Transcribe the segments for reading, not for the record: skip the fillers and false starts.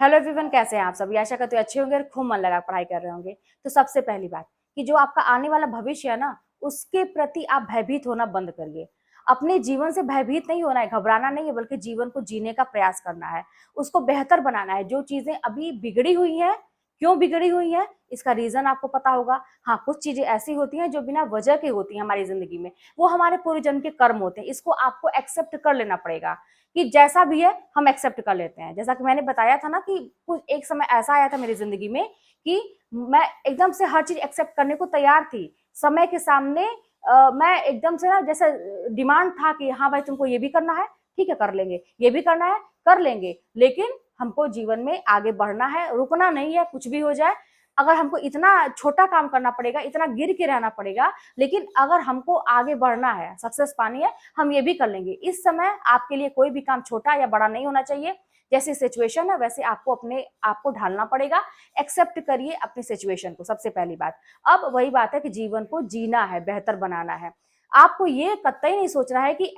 Hello everyone, कैसे हैं आप सभी। आशा करते हैं अच्छे होंगे और खूब मन लगा पढ़ाई कर रहे होंगे। तो सबसे पहली बात कि जो आपका आने वाला भविष्य है ना, उसके प्रति आप भयभीत होना बंद करिए। अपने जीवन से भयभीत नहीं होना है, घबराना नहीं है, बल्कि जीवन को जीने का प्रयास करना है, उसको बेहतर बनाना है। जो चीजें अभी बिगड़ी हुई हैं, क्यों बिगड़ी हुई है, इसका रीजन आपको पता होगा। हाँ, कुछ चीजें ऐसी होती हैं जो बिना वजह के होती हैं हमारी जिंदगी में, वो हमारे पूर्व जन्म के कर्म होते हैं। इसको आपको एक्सेप्ट कर लेना पड़ेगा कि जैसा भी है हम एक्सेप्ट कर लेते हैं। जैसा कि मैंने बताया था ना कि कुछ एक समय ऐसा आया था मेरी जिंदगी में कि मैं एकदम से हर चीज एक्सेप्ट करने को तैयार थी। समय के सामने मैं एकदम से ना, जैसे डिमांड था कि हाँ भाई तुमको ये भी करना है, ठीक है कर लेंगे, ये भी करना है कर लेंगे, लेकिन हमको जीवन में आगे बढ़ना है, रुकना नहीं है कुछ भी हो जाए। अगर हमको इतना छोटा काम करना पड़ेगा, इतना गिर के रहना पड़ेगा, लेकिन अगर हमको आगे बढ़ना है, सक्सेस पानी है, हम ये भी कर लेंगे। इस समय आपके लिए कोई भी काम छोटा या बड़ा नहीं होना चाहिए। जैसी सिचुएशन है वैसे आपको अपने आप को ढालना पड़ेगा। एक्सेप्ट करिए अपनी सिचुएशन को, सबसे पहली बात। अब वही बात है कि जीवन को जीना है, बेहतर बनाना है। आपको ये कतई नहीं सोचना है कि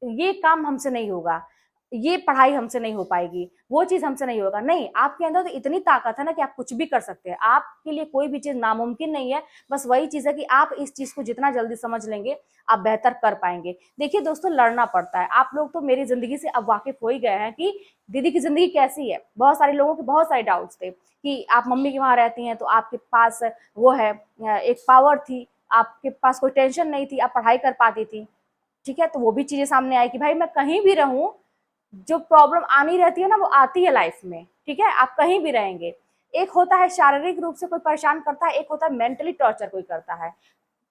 ये काम हमसे नहीं होगा, ये पढ़ाई हमसे नहीं हो पाएगी, वो चीज हमसे नहीं होगा। नहीं, आपके अंदर तो इतनी ताकत है ना कि आप कुछ भी कर सकते हैं। आपके लिए कोई भी चीज नामुमकिन नहीं है। बस वही चीज है कि आप इस चीज को जितना जल्दी समझ लेंगे, आप बेहतर कर पाएंगे। देखिए दोस्तों, लड़ना पड़ता है। आप लोग तो मेरी जिंदगी से अब वाकिफ हो ही गए हैं कि दीदी की जिंदगी कैसी है। बहुत सारे लोगों के बहुत सारे डाउट्स थे कि आप मम्मी के वहां रहती हैं तो आपके पास वो है, एक पावर थी, आपके पास कोई टेंशन नहीं थी, आप पढ़ाई कर पाती थी। ठीक है, तो वो भी चीजें सामने आई कि भाई मैं कहीं भी रहूं, जो प्रॉब्लम आनी रहती है ना वो आती है लाइफ में। ठीक है, आप कहीं भी रहेंगे। एक होता है शारीरिक रूप से कोई परेशान करता है, एक होता है मेंटली टॉर्चर कोई करता है।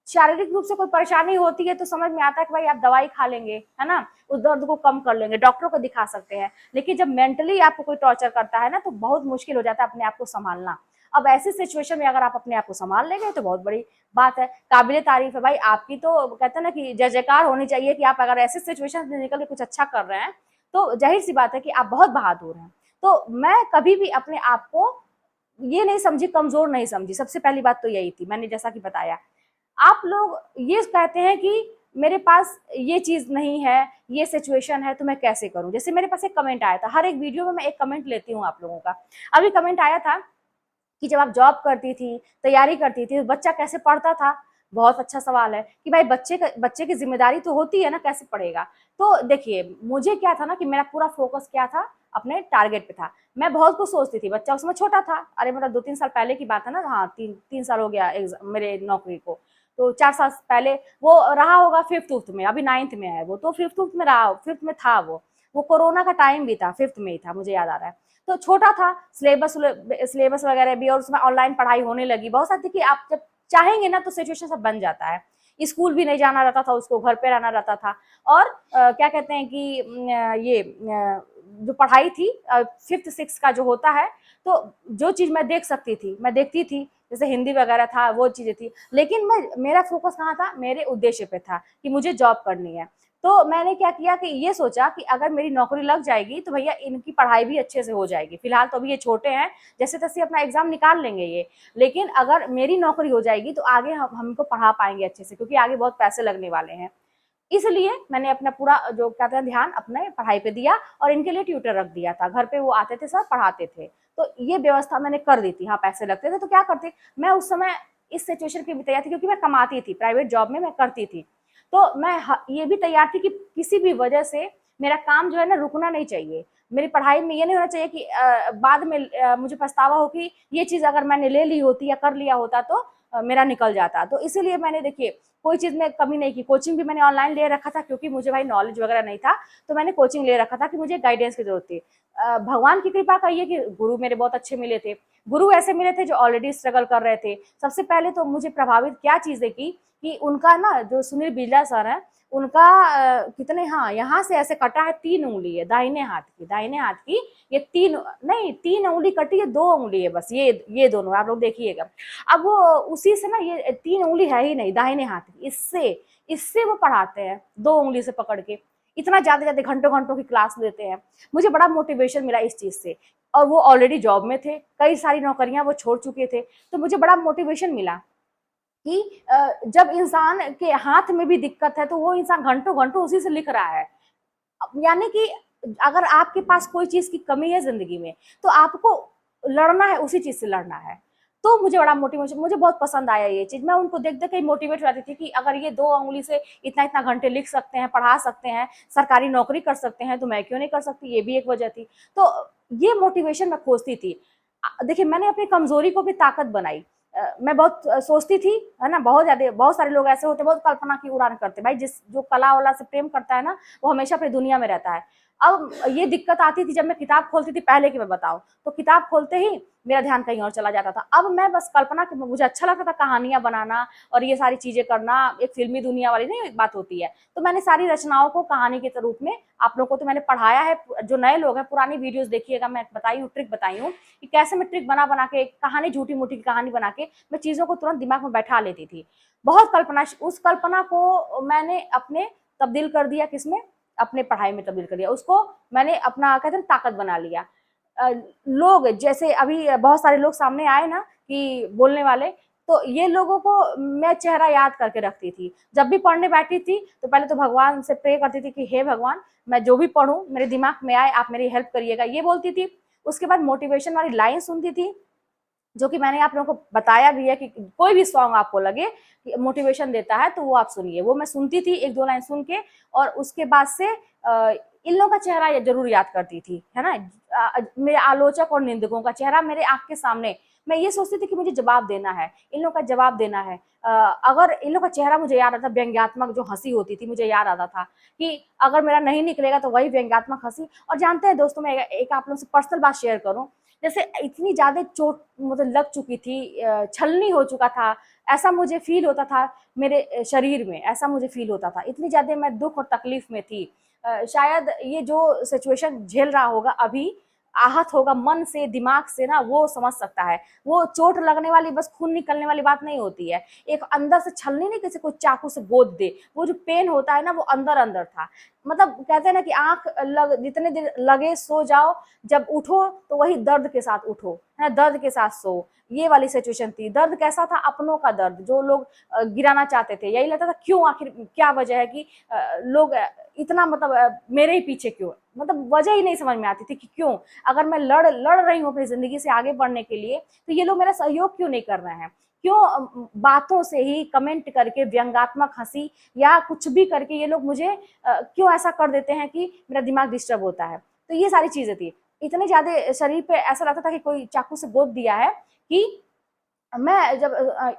शारीरिक रूप से कोई परेशानी होती है तो समझ में आता है कि भाई आप दवाई खा लेंगे, है ना, उस दर्द को कम कर लेंगे, डॉक्टर को दिखा सकते हैं। लेकिन जब मेंटली आपको कोई टॉर्चर करता है ना, तो बहुत मुश्किल हो जाता है अपने आप को संभालना। अब ऐसी सिचुएशन में अगर आप अपने आप को संभाल लेंगे तो बहुत बड़ी बात है, काबिले तारीफ है भाई आपकी। तो कहते हैं ना कि जय जयकार होनी चाहिए कि आप अगर ऐसी सिचुएशन से निकल के कुछ अच्छा कर रहे हैं, तो जाहिर सी बात है कि आप बहुत बहादुर हैं। तो मैं कभी भी अपने आप को ये नहीं समझी, कमजोर नहीं समझी। सबसे पहली बात तो यही थी, मैंने जैसा कि बताया। आप लोग ये कहते हैं कि मेरे पास ये चीज नहीं है, ये सिचुएशन है, तो मैं कैसे करूं। जैसे मेरे पास एक कमेंट आया था, हर एक वीडियो में मैं एक कमेंट लेती हूँ आप लोगों का। अभी कमेंट आया था कि जब आप जॉब करती थी, तैयारी करती थी, तो बच्चा कैसे पढ़ता था। बहुत अच्छा सवाल है कि भाई बच्चे की जिम्मेदारी तो होती है ना, कैसे पढ़ेगा। तो देखिए, मुझे क्या था ना कि मेरा पूरा फोकस क्या था, अपने टारगेट पे था। मैं बहुत कुछ सोचती थी, बच्चा उसमें छोटा था, अरे मतलब 2-3 साल पहले की बात है ना। हाँ, 3 3 साल हो गया मेरे नौकरी को। तो 4 साल पहले वो रहा होगा फिफ्थ उफ्थ में, अभी 9th में है वो, तो फिफ्थ उफ्थ में रहा, फिफ्थ में था वो कोरोना का टाइम भी था, फिफ्थ में ही था, मुझे याद आ रहा है। तो छोटा था, सिलेबस वगैरह भी, और उसमें ऑनलाइन पढ़ाई होने लगी। बहुत सारी थी कि आप जब चाहेंगे ना तो सिचुएशन सब बन जाता है। स्कूल भी नहीं जाना रहता था उसको, घर पे रहना रहता था। और क्या कहते हैं कि ये जो पढ़ाई थी, फिफ्थ सिक्स का जो होता है, तो जो चीज मैं देख सकती थी मैं देखती थी, जैसे हिंदी वगैरह था, वो चीजें थी। लेकिन मेरा फोकस कहाँ था, मेरे उद्देश्य पे था कि मुझे जॉब करनी है। तो मैंने क्या किया कि ये सोचा कि अगर मेरी नौकरी लग जाएगी तो भैया इनकी पढ़ाई भी अच्छे से हो जाएगी। फिलहाल तो अभी ये छोटे हैं, जैसे तैसे अपना एग्जाम निकाल लेंगे ये। लेकिन अगर मेरी नौकरी हो जाएगी तो आगे हम हमको पढ़ा पाएंगे अच्छे से, क्योंकि आगे बहुत पैसे लगने वाले हैं। इसलिए मैंने अपना पूरा जो कहते हैं ध्यान अपने पढ़ाई पे दिया, और इनके लिए ट्यूटर रख दिया था घर पे, वो आते थे सब पढ़ाते थे। तो ये व्यवस्था मैंने कर दी थी। हाँ, पैसे लगते थे तो क्या करती, मैं उस समय इस सिचुएशन की भी तैयार थी, क्योंकि मैं कमाती थी, प्राइवेट जॉब में मैं करती थी। तो मैं ये भी तैयार थी कि किसी भी वजह से मेरा काम जो है ना रुकना नहीं चाहिए। मेरी पढ़ाई में ये नहीं होना चाहिए कि बाद में मुझे पछतावा हो कि ये चीज अगर मैंने ले ली होती या कर लिया होता तो मेरा निकल जाता। तो इसीलिए मैंने, देखिए, कोई चीज में कमी नहीं की। कोचिंग भी मैंने ऑनलाइन ले रखा था, क्योंकि मुझे भाई नॉलेज वगैरह नहीं था। तो मैंने कोचिंग ले रखा था कि मुझे गाइडेंस की जरूरत थी। भगवान की कृपा कहिए कि गुरु मेरे बहुत अच्छे मिले थे। गुरु ऐसे मिले थे जो ऑलरेडी स्ट्रगल कर रहे थे। सबसे पहले तो मुझे प्रभावित क्या चीजें की कि उनका ना, जो सुनील बिरला सर है, उनका कितने, हाँ, यहाँ से ऐसे कटा है 3 उंगली है, दाहिने हाथ की ये तीन, नहीं 3 उंगली कटी है, 2 उंगली है बस, ये दोनों आप लोग देखिएगा। अब वो उसी से ना, ये 3 उंगली है ही नहीं दाहिने हाथ की, इससे इससे वो पढ़ाते हैं 2 उंगली से पकड़ के। इतना ज्यादा ज्यादा घंटों घंटों की क्लास लेते हैं। मुझे बड़ा मोटिवेशन मिला इस चीज से। और वो ऑलरेडी जॉब में थे, कई सारी नौकरियां वो छोड़ चुके थे। तो मुझे बड़ा मोटिवेशन मिला कि जब इंसान के हाथ में भी दिक्कत है तो वो इंसान घंटों घंटों उसी से लिख रहा है। यानी कि अगर आपके पास कोई चीज की कमी है जिंदगी में, तो आपको लड़ना है, उसी चीज से लड़ना है। तो मुझे बड़ा मोटिवेशन, मुझे बहुत पसंद आया ये चीज। मैं उनको देख देख के मोटिवेट रहती थी कि अगर ये 2 अंगुली से इतना इतना घंटे लिख सकते हैं, पढ़ा सकते हैं, सरकारी नौकरी कर सकते हैं, तो मैं क्यों नहीं कर सकती। ये भी एक वजह थी। तो ये मोटिवेशन मैं खोजती थी। देखिए, मैंने अपनी कमजोरी को भी ताकत बनाई। मैं बहुत सोचती थी, है ना, बहुत ज्यादा। बहुत सारे लोग ऐसे होते हैं, बहुत कल्पना की उड़ान करते हैं। भाई, जिस जो कला वाला से प्रेम करता है ना, वो हमेशा अपनी दुनिया में रहता है। अब ये दिक्कत आती थी जब मैं किताब खोलती थी, पहले की मैं बताऊं तो किताब खोलते ही मेरा ध्यान कहीं और चला जाता था। अब मैं बस कल्पना की, मुझे अच्छा लगता था कहानियां बनाना और ये सारी चीजें करना। एक फिल्मी दुनिया वाली नहीं एक बात होती है, तो मैंने सारी रचनाओं को कहानी के रूप में आप लोगों को तो मैंने पढ़ाया है। जो नए लोग हैं, पुरानी वीडियोस देखिएगा, मैं बताई हूँ, ट्रिक बताई हूँ कि कैसे मैं ट्रिक बना बना के कहानी, झूठी मूठी कहानी बना के मैं चीजों को तुरंत दिमाग में बैठा लेती थी। बहुत कल्पना, उस कल्पना को मैंने अपने तब्दील कर दिया, किसमें, अपने पढ़ाई में तब्दील कर दिया। उसको मैंने अपना, कहते हैं, ताकत बना लिया। लोग जैसे अभी बहुत सारे लोग सामने आए ना कि बोलने वाले, तो ये लोगों को मैं चेहरा याद करके रखती थी। जब भी पढ़ने बैठी थी तो पहले तो भगवान से प्रे करती थी कि हे भगवान, मैं जो भी पढ़ूं मेरे दिमाग में आए, आप मेरी हेल्प करिएगा, ये बोलती थी। उसके बाद मोटिवेशन वाली लाइन सुनती थी, जो कि मैंने आप लोगों को बताया भी है कि कोई भी सॉन्ग आपको लगे कि मोटिवेशन देता है तो वो आप सुनिए। वो मैं सुनती थी 1-2 लाइन सुन के, और उसके बाद से इन लोगों का चेहरा जरूर याद करती थी, है ना। मेरे आलोचक और निंदकों का चेहरा मेरे आंख के सामने। मैं ये सोचती थी कि मुझे जवाब देना है, इन लोगों का जवाब देना है। अगर इन लोगों का चेहरा मुझे याद आता, व्यंग्यात्मक जो हंसी होती थी मुझे याद आता था कि अगर मेरा नहीं निकलेगा तो वही व्यंग्यात्मक हंसी। और जानते हैं दोस्तों, मैं एक आप लोगों से पर्सनल बात शेयर करूं। जैसे इतनी ज्यादा चोट मतलब लग चुकी थी, छलनी हो चुका था, ऐसा मुझे फील होता था मेरे शरीर में, ऐसा मुझे फील होता था। इतनी ज्यादा मैं दुख और तकलीफ में थी। शायद ये जो सिचुएशन झेल रहा होगा अभी, आहत होगा मन से, दिमाग से ना, वो समझ सकता है। वो चोट लगने वाली, बस खून निकलने वाली बात नहीं होती है। एक अंदर से छलनी, नहीं किसी को चाकू से गोद दे, वो जो पेन होता है ना, वो अंदर अंदर था। मतलब कहते हैं ना कि आंख लग, जितने दिन लगे सो जाओ, जब उठो तो वही दर्द के साथ उठो, है ना, दर्द के साथ सो। ये वाली सिचुएशन थी। दर्द कैसा था, अपनों का दर्द, जो लोग गिराना चाहते थे। यही लगता था क्यों, आखिर क्या वजह है कि लोग इतना, मतलब मेरे ही पीछे क्यों, मतलब वजह ही नहीं समझ में आती थी कि क्यों। अगर मैं लड़ लड़ रही हूँ अपनी जिंदगी से आगे बढ़ने के लिए, तो ये लोग मेरा सहयोग क्यों नहीं कर रहे हैं। क्यों बातों से ही, कमेंट करके, व्यंग्यात्मक हंसी या कुछ भी करके ये लोग मुझे क्यों ऐसा कर देते हैं कि मेरा दिमाग डिस्टर्ब होता है। तो ये सारी चीजें थी। इतने ज्यादा शरीर पे ऐसा लगता था कि कोई चाकू से गोद दिया है। कि मैं जब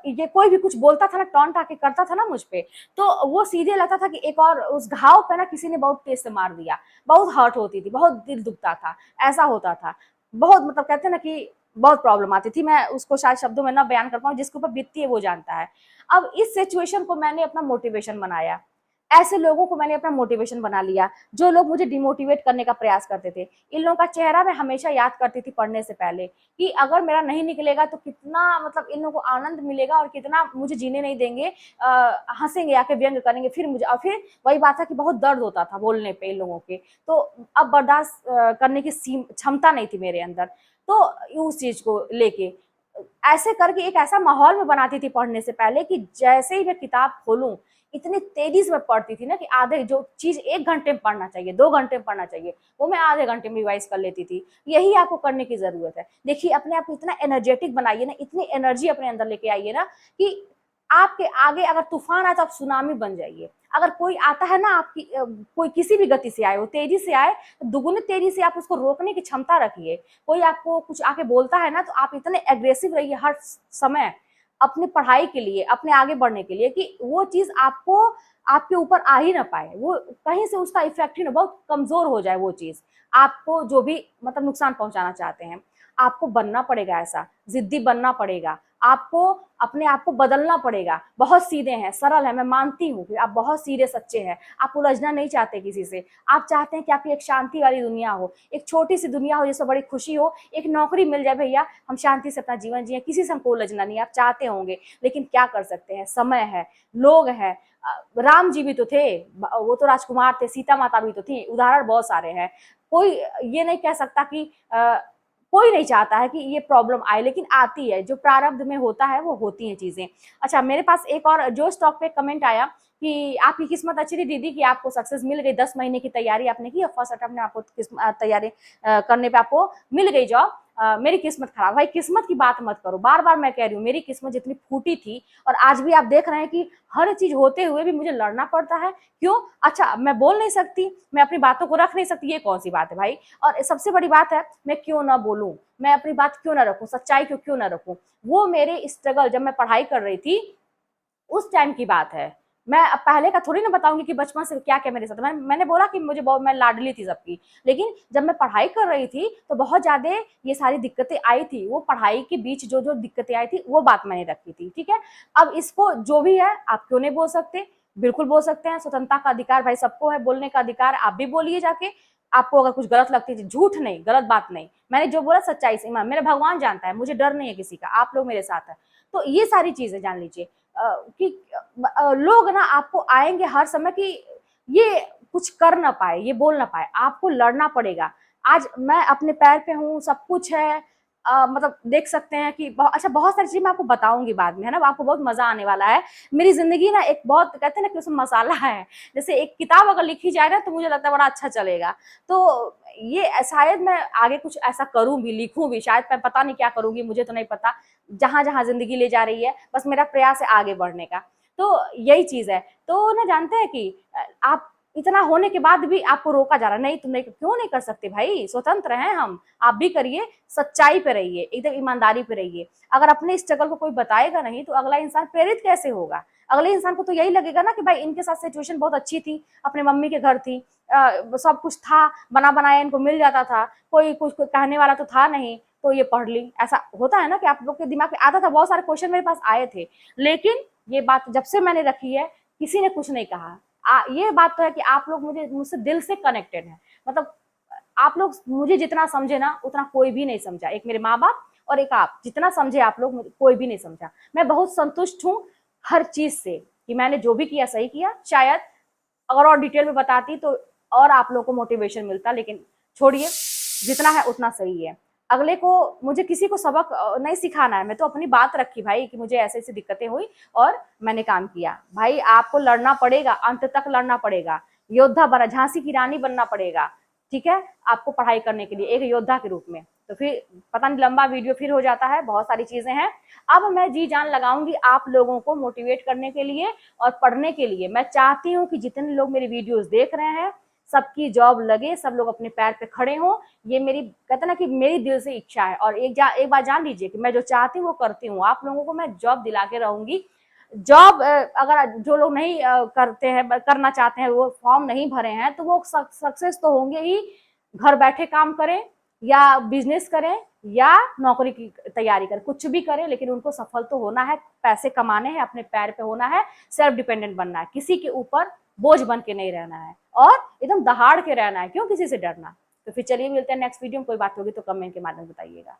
ये कोई भी कुछ बोलता था ना, टॉन्ट आके करता था ना मुझ पे, तो वो सीधे लगता था कि एक और उस घाव पे ना किसी ने बहुत तेज से मार दिया। बहुत हर्ट होती थी, बहुत दिल दुखता था, ऐसा होता था। बहुत, मतलब कहते हैं ना कि बहुत प्रॉब्लम आती थी। मैं उसको शायद शब्दों में ना बयान कर पाऊँ, जिसके ऊपर बीतती है वो जानता है। अब इस सिचुएशन को मैंने अपना मोटिवेशन बनाया। ऐसे लोगों को मैंने अपना मोटिवेशन बना लिया, जो लोग मुझे डिमोटिवेट करने का प्रयास करते थे। इन लोगों का चेहरा मैं हमेशा याद करती थी पढ़ने से पहले, कि अगर मेरा नहीं निकलेगा तो कितना, मतलब इन लोगों को आनंद मिलेगा और कितना मुझे जीने नहीं देंगे, हंसेंगे, आके व्यंग करेंगे फिर मुझे। और फिर वही बात है कि बहुत दर्द होता था बोलने पे इन लोगों के, तो अब बर्दाश्त करने की क्षमता नहीं थी मेरे अंदर। तो उस चीज को लेके ऐसे करके एक ऐसा माहौल में बनाती थी पढ़ने से पहले कि जैसे ही मैं किताब खोलूं, इतनी तेजी से मैं पढ़ती थी ना कि आधे, जो चीज 1 घंटे में पढ़ना चाहिए, 2 घंटे में पढ़ना चाहिए, वो मैं आधे घंटे में रिवाइज कर लेती थी। यही आपको करने की जरूरत है। देखिए, अपने आप को इतना एनर्जेटिक बनाइए ना, इतनी एनर्जी अपने अंदर लेके आइए ना, कि आपके आगे अगर तूफान आए तो आप सुनामी बन जाइए। अगर कोई आता है ना आपकी, कोई किसी भी गति से आए, वो तेजी से आए, तो दुगुनी तेजी से आप उसको रोकने की क्षमता रखिए। कोई आपको कुछ आके बोलता है ना, तो आप इतने एग्रेसिव रहिए हर समय अपनी पढ़ाई के लिए, अपने आगे बढ़ने के लिए, कि वो चीज आपको, आपके ऊपर आ ही ना पाए, वो कहीं से उसका इफेक्ट ही ना, बहुत कमजोर हो जाए वो चीज। आपको जो भी मतलब नुकसान पहुंचाना चाहते हैं, आपको बनना पड़ेगा ऐसा, जिद्दी बनना पड़ेगा। आपको अपने आप को बदलना पड़ेगा। बहुत सीधे हैं, सरल है, मैं मानती हूँ कि आप बहुत सीधे सच्चे हैं। आप उलझना नहीं चाहते किसी से। आप चाहते हैं कि आपकी एक शांति वाली दुनिया हो, एक छोटी सी दुनिया हो जिसमें बड़ी खुशी हो, एक नौकरी मिल जाए, भैया हम शांति से अपना जीवन जिए, किसी से हमको उलझना नहीं। आप चाहते होंगे, लेकिन क्या कर सकते हैं, समय है, लोग हैं। राम जी भी तो थे, वो तो राजकुमार थे, सीता माता भी तो थी, उदाहरण बहुत सारे हैं। कोई ये नहीं कह सकता कि कोई नहीं चाहता है कि ये प्रॉब्लम आए, लेकिन आती है। जो प्रारब्ध में होता है वो होती हैं चीजें। अच्छा, मेरे पास एक और जो स्टॉक पे कमेंट आया कि आपकी किस्मत अच्छी थी दीदी कि आपको सक्सेस मिल गई, 10 महीने की तैयारी आपने की, फर्स्ट अटेम्प्ट में आपको तैयारी करने पे आपको मिल गई जॉब, मेरी किस्मत खराब। भाई किस्मत की बात मत करो, बार बार मैं कह रही हूँ मेरी किस्मत जितनी फूटी थी और आज भी आप देख रहे हैं कि हर चीज होते हुए भी मुझे लड़ना पड़ता है। क्यों? अच्छा मैं बोल नहीं सकती, मैं अपनी बातों को रख नहीं सकती, ये कौन सी बात है भाई? और सबसे बड़ी बात है, मैं क्यों ना बोलूं, मैं अपनी बात क्यों ना रखूं, सच्चाई क्यों ना रखूं? वो मेरे स्ट्रगल जब मैं पढ़ाई कर रही थी उस टाइम की बात है। मैं अब पहले का थोड़ी ना बताऊंगी कि बचपन से क्या क्या मेरे साथ। मैंने बोला कि मुझे बहुत, मैं लाडली थी सबकी, लेकिन जब मैं पढ़ाई कर रही थी तो बहुत ज्यादा ये सारी दिक्कतें आई थी। वो पढ़ाई के बीच जो जो दिक्कतें आई थी वो बात मैंने रखी थी, ठीक है। अब इसको जो भी है आप क्यों नहीं बोल सकते? बिल्कुल बोल सकते हैं, स्वतंत्रता का अधिकार भाई सबको है, बोलने का अधिकार, आप भी बोलिए जाके। आपको अगर कुछ गलत लगती है, झूठ नहीं, गलत बात नहीं, मैंने जो बोला सच्चाई से, मेरा भगवान जानता है, मुझे डर नहीं है किसी का, आप लोग मेरे साथ है। तो ये सारी चीजें जान लीजिए कि लोग ना आपको आएंगे हर समय कि ये कुछ कर ना पाए, ये बोल ना पाए, आपको लड़ना पड़ेगा। आज मैं अपने पैर पे हूँ, सब कुछ है, मतलब देख सकते हैं कि अच्छा बहुत सारी चीज मैं आपको बताऊंगी बाद में, है ना, आपको बहुत मजा आने वाला है। मेरी जिंदगी ना एक बहुत कहते हैं ना कि उसमें मसाला है, जैसे एक किताब अगर लिखी जाए ना तो मुझे लगता है बड़ा अच्छा चलेगा। तो ये शायद मैं आगे कुछ ऐसा करूं भी, लिखूं भी, शायद मैं पता नहीं क्या करूंगी, मुझे तो नहीं पता, जहां जहां जिंदगी ले जा रही है, बस मेरा प्रयास है आगे बढ़ने का। तो यही चीज है। तो ना जानते हैं कि आप इतना होने के बाद भी आपको रोका जा रहा है, नहीं तुम नहीं, क्यों नहीं कर सकते भाई, स्वतंत्र हैं हम, आप भी करिए, सच्चाई पे रहिए, एकदम ईमानदारी पे रहिए। अगर अपने स्ट्रगल को कोई बताएगा नहीं तो अगला इंसान प्रेरित कैसे होगा? अगले इंसान को तो यही लगेगा ना कि भाई इनके साथ सिचुएशन बहुत अच्छी थी, अपने मम्मी के घर थी, सब कुछ था, बना बनाया इनको मिल जाता था, कोई कुछ कहने वाला तो था नहीं, तो ये पढ़ ली। ऐसा होता है ना कि आप लोग के दिमाग में आता था, बहुत सारे क्वेश्चन मेरे पास आए थे, लेकिन ये बात जब से मैंने रखी है किसी ने कुछ नहीं कहा। ये बात तो है कि आप लोग मुझसे दिल से कनेक्टेड है, मतलब आप लोग मुझे जितना समझे ना उतना कोई भी नहीं समझा, एक मेरे माँ बाप और एक आप जितना समझे आप लोग, कोई भी नहीं समझा। मैं बहुत संतुष्ट हूँ हर चीज से कि मैंने जो भी किया सही किया। शायद अगर और डिटेल में बताती तो और आप लोगों को मोटिवेशन मिलता, लेकिन छोड़िए, जितना है उतना सही है। अगले को, मुझे किसी को सबक नहीं सिखाना है, मैं तो अपनी बात रखी भाई कि मुझे ऐसे ऐसी दिक्कतें हुई और मैंने काम किया। भाई आपको लड़ना पड़ेगा, अंत तक लड़ना पड़ेगा, योद्धा बना, झांसी की रानी बनना पड़ेगा, ठीक है, आपको पढ़ाई करने के लिए एक योद्धा के रूप में। तो फिर पता नहीं लंबा वीडियो फिर हो जाता है, बहुत सारी चीजें हैं। अब मैं जी जान लगाऊंगी आप लोगों को मोटिवेट करने के लिए और पढ़ने के लिए। मैं चाहती हूँ कि जितने लोग मेरे वीडियोस देख रहे हैं सबकी जॉब लगे, सब लोग अपने पैर पे खड़े हों। ये मेरी कहते ना कि मेरी दिल से इच्छा है। और एक बात जान लीजिए कि मैं जो चाहती हूँ वो करती हूँ, आप लोगों को मैं जॉब दिला के रहूंगी। जॉब अगर जो लोग नहीं करते हैं, करना चाहते हैं, वो फॉर्म नहीं भरे हैं, तो वो सक्सेस तो होंगे ही। घर बैठे काम करें या बिजनेस करें या नौकरी की तैयारी करें, कुछ भी करें, लेकिन उनको सफल तो होना है, पैसे कमाने हैं, अपने पैर पे होना है, सेल्फ डिपेंडेंट बनना है, किसी के ऊपर बोझ बन के नहीं रहना है और एकदम दहाड़ के रहना है। क्यों किसी से डरना? तो फिर चलिए मिलते हैं नेक्स्ट वीडियो में। कोई बात होगी तो कमेंट के माध्यम बताइएगा।